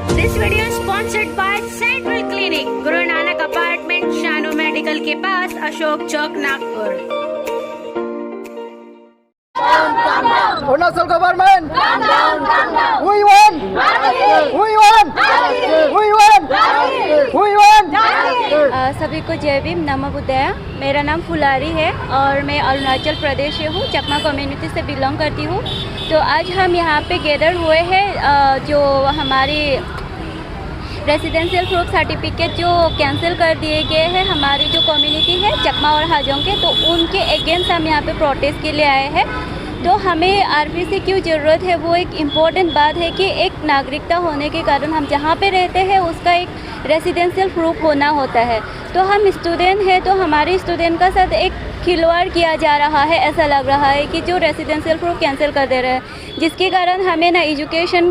This video is sponsored by Central Clinic, Guru Nanak Apartment, Shanu Medical के पास, अशोक चौक, Nagpur. Arunachal government, we won, we won, we won, we won। सभी को जय भीम, नमो बुद्धाय। मेरा नाम फुलारी है और मैं अरुणाचल प्रदेश से हूँ, चकमा कम्युनिटी से बिलोंग करती हूँ। तो आज हम यहाँ पे गैदर हुए हैं जो हमारी रेसिडेंशियल प्रूफ सर्टिफिकेट जो कैंसिल कर दिए गए हैं हमारी जो कम्युनिटी है चकमा और हाजोंग के, तो उनके अगेंस्ट हम यहाँ पे प्रोटेस्ट के लिए आए हैं। तो हमें आरपीसी क्यों ज़रूरत है, वो एक इम्पॉर्टेंट बात है कि एक नागरिकता होने के कारण हम जहाँ पे रहते हैं उसका एक रेसिडेंशियल प्रूफ होना होता है। तो हम स्टूडेंट हैं, तो हमारे स्टूडेंट का साथ एक खिलवाड़ किया जा रहा है। ऐसा लग रहा है कि जो रेसिडेंशियल प्रूफ कैंसिल कर दे रहे हैं, जिसके कारण हमें ना एजुकेशन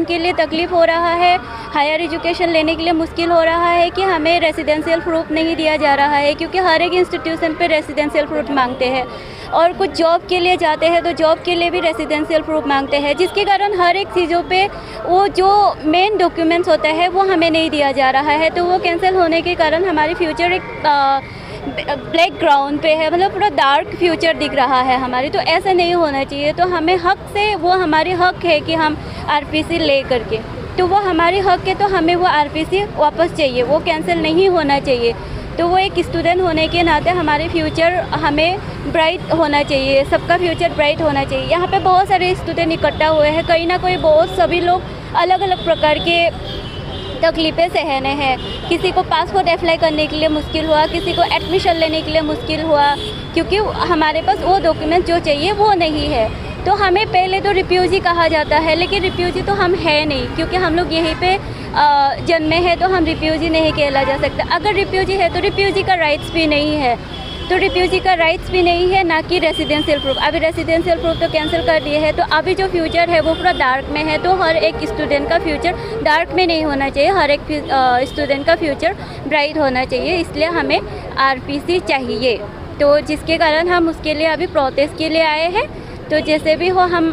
के लिए तकलीफ़ हो रहा है, हायर एजुकेशन लेने के लिए मुश्किल हो रहा है कि हमें रेसिडेंशियल प्रूफ नहीं दिया जा रहा है, क्योंकि हर एक इंस्टीट्यूशन पे रेसिडेंशियल प्रूफ मांगते हैं। और कुछ जॉब के लिए जाते हैं तो जॉब के लिए भी रेसिडेंशियल प्रूफ मांगते हैं, जिसके कारण हर एक चीज़ों पे वो जो मेन डॉक्यूमेंट्स होता है वो हमें नहीं दिया जा रहा है। तो वो कैंसिल होने के कारण हमारी फ्यूचर एक ब्लैक ग्राउंड पे है, मतलब पूरा डार्क फ्यूचर दिख रहा है हमारी। तो ऐसा नहीं होना चाहिए। तो हमें हक से, वो हमारी हक है कि हम आरपीसी ले करके, तो वो हमारी हक है, तो हमें वो आरपीसी वापस चाहिए, वो कैंसिल नहीं होना चाहिए। तो वो एक स्टूडेंट होने के नाते हमारे फ्यूचर हमें ब्राइट होना चाहिए, सबका फ्यूचर ब्राइट होना चाहिए। यहाँ पे बहुत सारे स्टूडेंट इकट्ठा हुए हैं, कहीं ना कोई सभी लोग अलग अलग प्रकार के तकलीफ़ें सहने हैं। किसी को पासपोर्ट अप्लाई करने के लिए मुश्किल हुआ, किसी को एडमिशन लेने के लिए मुश्किल हुआ, क्योंकि हमारे पास वो डॉक्यूमेंट जो चाहिए वो नहीं है। तो हमें पहले तो रिफ्यूजी कहा जाता है, लेकिन रिफ्यूजी तो हम है नहीं, क्योंकि हम लोग यहीं पे जन्मे हैं, तो हम रिफ्यूजी नहीं कहला जा सकता। अगर रिफ्यूजी है तो रिफ्यूजी का राइट्स भी नहीं है, तो रिफ्यूजी का राइट्स भी नहीं है, ना कि रेसिडेंशियल प्रूफ। अभी रेसिडेंशियल प्रूफ तो कैंसिल कर दिए है, तो अभी जो फ्यूचर है वो पूरा डार्क में है। तो हर एक स्टूडेंट का फ्यूचर डार्क में नहीं होना चाहिए, हर एक स्टूडेंट का फ्यूचर ब्राइट होना चाहिए। इसलिए हमें आरपीसी चाहिए, तो जिसके कारण हम उसके लिए अभी प्रोटेस्ट के लिए आए हैं। तो जैसे भी हो, हम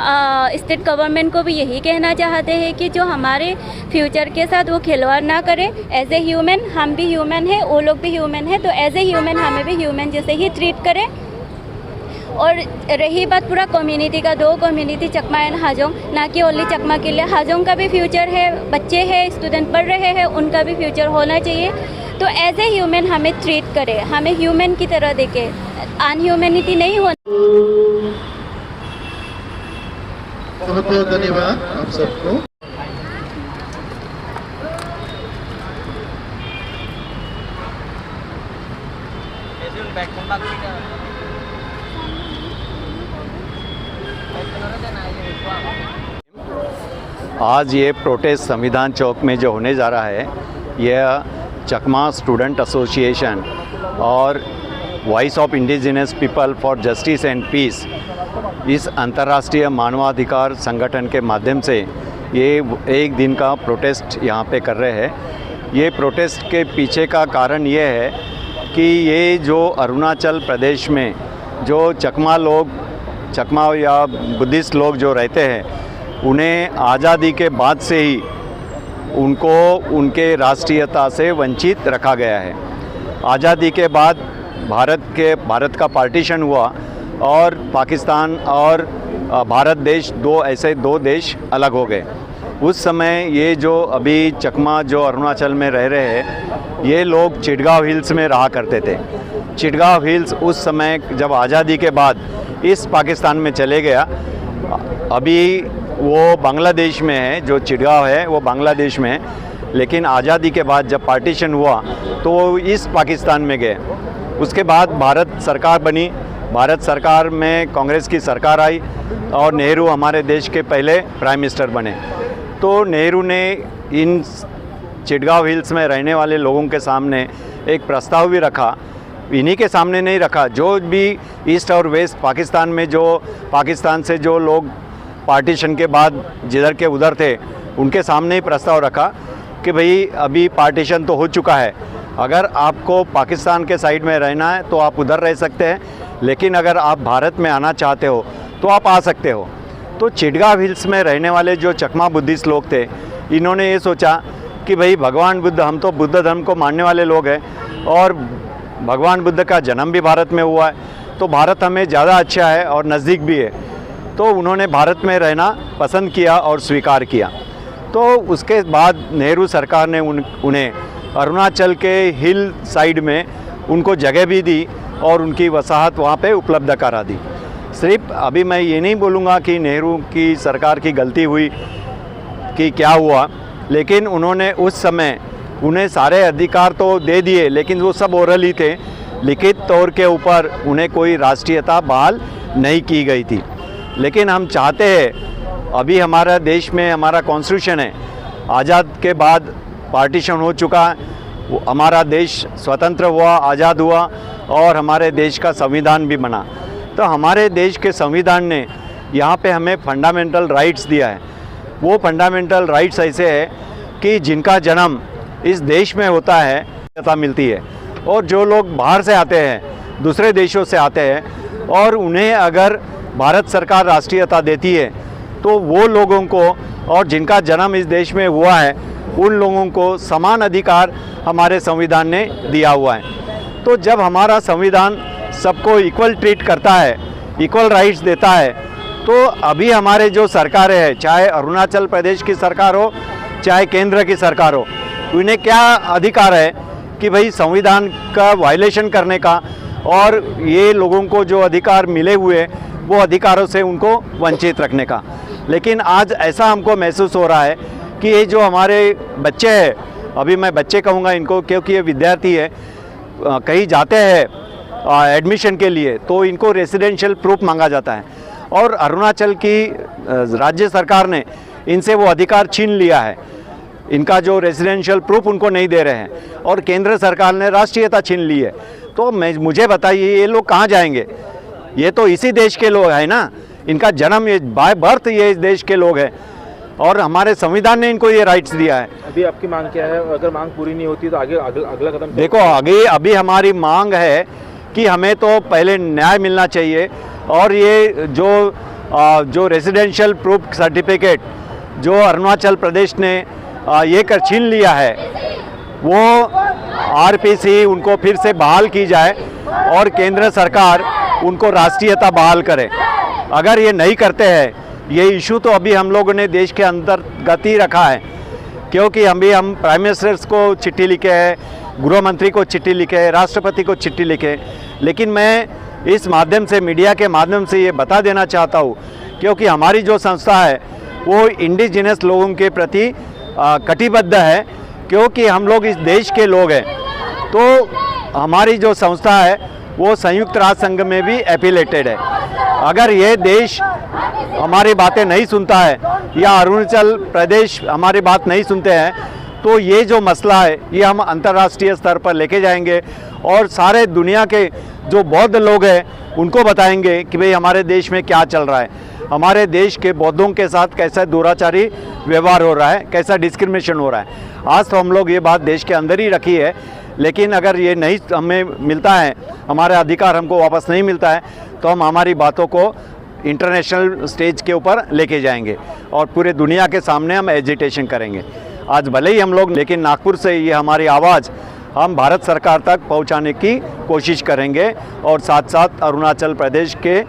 स्टेट गवर्नमेंट को भी यही कहना चाहते हैं कि जो हमारे फ्यूचर के साथ वो खिलवाड़ ना करे। एज ए ह्यूमन, हम भी ह्यूमन हैं, वो लोग भी ह्यूमन हैं, तो एज ए ह्यूमन हमें भी ह्यूमन जैसे ही ट्रीट करें। और रही बात पूरा कम्युनिटी का, दो कम्युनिटी चकमा एंड हाजोंग, ना कि ओनली चकमा के लिए। हाजोंग का भी फ्यूचर है, बच्चे हैं, स्टूडेंट पढ़ रहे हैं, उनका भी फ्यूचर होना चाहिए। तो एज ए ह्यूमन हमें ट्रीट करे, हमें ह्यूमन की तरह देखे, अनह्यूमैनिटी नहीं होना। बहुत बहुत धन्यवाद आप सबको। आज ये प्रोटेस्ट संविधान चौक में जो होने जा रहा है, यह चकमा स्टूडेंट एसोसिएशन और voice of indigenous people for justice and peace, इस अंतर्राष्ट्रीय मानवाधिकार संगठन के माध्यम से ये एक दिन का प्रोटेस्ट यहाँ पे कर रहे हैं। ये प्रोटेस्ट के पीछे का कारण ये है कि ये जो अरुणाचल प्रदेश में जो चकमा या बुद्धिस्ट लोग जो रहते हैं, उन्हें आज़ादी के बाद से ही उनको उनके राष्ट्रीयता से वंचित रखा गया है। आज़ादी के बाद भारत का पार्टीशन हुआ और पाकिस्तान और भारत देश दो देश अलग हो गए। उस समय ये जो अभी चकमा जो अरुणाचल में रह रहे हैं, ये लोग चिटगांव हिल्स में रहा करते थे। चिटगांव हिल्स उस समय जब आज़ादी के बाद इस पाकिस्तान में चले गया, अभी वो बांग्लादेश में है, जो चिटगांव है वो बांग्लादेश में है, लेकिन आज़ादी के बाद जब पार्टीशन हुआ तो वो इस पाकिस्तान में गए। उसके बाद भारत सरकार बनी, भारत सरकार में कांग्रेस की सरकार आई और नेहरू हमारे देश के पहले प्राइम मिनिस्टर बने। तो नेहरू ने इन चिटगांव हिल्स में रहने वाले लोगों के सामने एक प्रस्ताव भी रखा। इन्हीं के सामने नहीं रखा, जो भी ईस्ट और वेस्ट पाकिस्तान में जो पाकिस्तान से जो लोग पार्टीशन के बाद जिधर के उधर थे, उनके सामने ही प्रस्ताव रखा कि भाई अभी पार्टीशन तो हो चुका है, अगर आपको पाकिस्तान के साइड में रहना है तो आप उधर रह सकते हैं, लेकिन अगर आप भारत में आना चाहते हो तो आप आ सकते हो। तो चिटगांव हिल्स में रहने वाले जो चकमा बुद्धिस्ट लोग थे, इन्होंने ये सोचा कि भाई भगवान बुद्ध, हम तो बुद्ध धर्म को मानने वाले लोग हैं और भगवान बुद्ध का जन्म भी भारत में हुआ है, तो भारत हमें ज़्यादा अच्छा है और नज़दीक भी है, तो उन्होंने भारत में रहना पसंद किया और स्वीकार किया। तो उसके बाद नेहरू सरकार ने उन्हें अरुणाचल के हिल साइड में उनको जगह भी दी और उनकी वसाहत वहाँ पे उपलब्ध करा दी। सिर्फ अभी मैं ये नहीं बोलूँगा कि नेहरू की सरकार की गलती हुई कि क्या हुआ, लेकिन उन्होंने उस समय उन्हें सारे अधिकार तो दे दिए, लेकिन वो सब ओरल ही थे, लिखित तौर के ऊपर उन्हें कोई राष्ट्रीयता बहाल नहीं की गई थी। लेकिन हम चाहते हैं, अभी हमारा देश में हमारा कॉन्स्टिट्यूशन है, आज़ाद के बाद पार्टीशन हो चुका है, हमारा देश स्वतंत्र हुआ, आज़ाद हुआ और हमारे देश का संविधान भी बना। तो हमारे देश के संविधान ने यहाँ पे हमें फंडामेंटल राइट्स दिया है। वो फंडामेंटल राइट्स ऐसे है कि जिनका जन्म इस देश में होता है पता मिलती है, और जो लोग बाहर से आते हैं, दूसरे देशों से आते हैं और उन्हें अगर भारत सरकार राष्ट्रीयता देती है तो वो लोगों को और जिनका जन्म इस देश में हुआ है उन लोगों को समान अधिकार हमारे संविधान ने दिया हुआ है। तो जब हमारा संविधान सबको इक्वल ट्रीट करता है, इक्वल राइट्स देता है, तो अभी हमारे जो सरकारें हैं, चाहे अरुणाचल प्रदेश की सरकार हो चाहे केंद्र की सरकार हो, उन्हें क्या अधिकार है कि भाई संविधान का वायलेशन करने का और ये लोगों को जो अधिकार मिले हुए वो अधिकारों से उनको वंचित रखने का। लेकिन आज ऐसा हमको महसूस हो रहा है कि ये जो हमारे बच्चे हैं, अभी मैं बच्चे कहूँगा इनको क्योंकि ये विद्यार्थी है, कहीं जाते हैं एडमिशन के लिए तो इनको रेसिडेंशियल प्रूफ मांगा जाता है और अरुणाचल की राज्य सरकार ने इनसे वो अधिकार छीन लिया है। इनका जो रेसिडेंशियल प्रूफ उनको नहीं दे रहे हैं और केंद्र सरकार ने राष्ट्रीयता छीन ली है। तो मुझे बताइए ये लोग कहाँ जाएंगे? ये तो इसी देश के लोग हैं ना, इनका जन्म ये बाय बर्थ ये इस देश के लोग हैं और हमारे संविधान ने इनको ये राइट्स दिया है। अभी आपकी मांग क्या है? अगर मांग पूरी नहीं होती तो आगे अगला कदम? देखो आगे अभी हमारी मांग है कि हमें तो पहले न्याय मिलना चाहिए और ये जो रेसिडेंशियल प्रूफ सर्टिफिकेट जो अरुणाचल प्रदेश ने ये कर छीन लिया है वो आरपीसी उनको फिर से बहाल की जाए और केंद्र सरकार उनको राष्ट्रीयता बहाल करे। अगर ये नहीं करते हैं, ये इशू तो अभी हम लोगों ने देश के अंतर्गत ही रखा है, क्योंकि हम प्राइम मिनिस्टर्स को चिट्ठी लिखे है, गृह मंत्री को चिट्ठी लिखे है, राष्ट्रपति को चिट्ठी लिखे। लेकिन मैं इस माध्यम से, मीडिया के माध्यम से ये बता देना चाहता हूँ, क्योंकि हमारी जो संस्था है वो इंडिजिनस लोगों के प्रति कटिबद्ध है, क्योंकि हम लोग इस देश के लोग हैं। तो हमारी जो संस्था है वो संयुक्त राष्ट्र संघ में भी एफिलेटेड है। अगर ये देश हमारी बातें नहीं सुनता है या अरुणाचल प्रदेश हमारी बात नहीं सुनते हैं तो ये जो मसला है ये हम अंतर्राष्ट्रीय स्तर पर लेके जाएंगे और सारे दुनिया के जो बौद्ध लोग हैं उनको बताएंगे कि भाई हमारे देश में क्या चल रहा है, हमारे देश के बौद्धों के साथ कैसा दुराचारी व्यवहार हो रहा है, कैसा डिस्क्रिमिनेशन हो रहा है। आज तो हम लोग ये बात देश के अंदर ही रखी है, लेकिन अगर ये नहीं हमें मिलता है, हमारे अधिकार हमको वापस नहीं मिलता है, तो हम हमारी बातों को इंटरनेशनल स्टेज के ऊपर लेके जाएंगे और पूरे दुनिया के सामने हम एजिटेशन करेंगे। आज भले ही हम लोग, लेकिन नागपुर से ये हमारी आवाज़ हम भारत सरकार तक पहुंचाने की कोशिश करेंगे और साथ साथ अरुणाचल प्रदेश के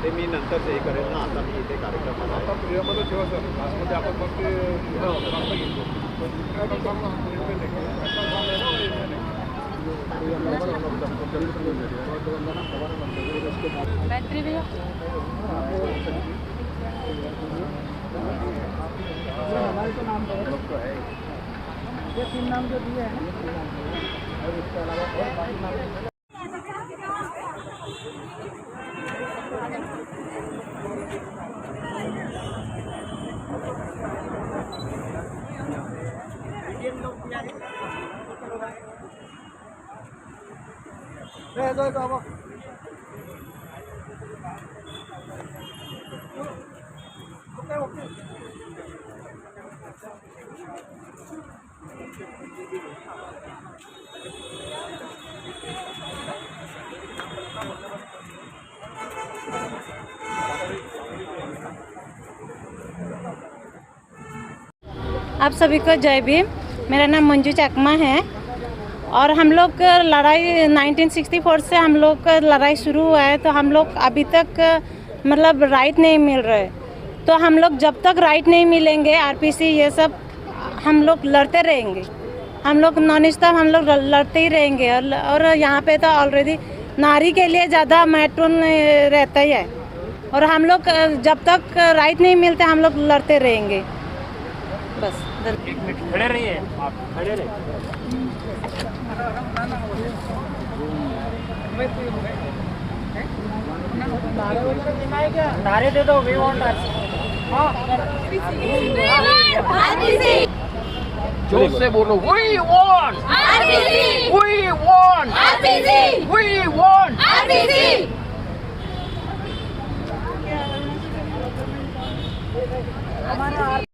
ते मी नंतर हे करेल ना आता मी इथे कार्यक्रमाला आप सभी को जय भीम। मेरा नाम मंजू चकमा है और हम लोग का लड़ाई 1964 से हम लोग का लड़ाई शुरू हुआ है। तो हम लोग अभी तक मतलब राइट नहीं मिल रहे। तो हम लोग जब तक राइट नहीं मिलेंगे आरपीसी ये सब हम लोग लड़ते रहेंगे। हम लोग नॉन स्टॉप हम लोग लड़ते ही रहेंगे। और यहाँ पे तो ऑलरेडी नारी के लिए ज़्यादा महत्वपूर्ण रहता ही है। और हम लोग जब तक राइट नहीं मिलते हम लोग लड़ते रहेंगे बस। एक मिनट खड़े रहिए, आप खड़े रहिए। नारे दे दो, वी वांट जोर से बोलो, we want, we want, we want.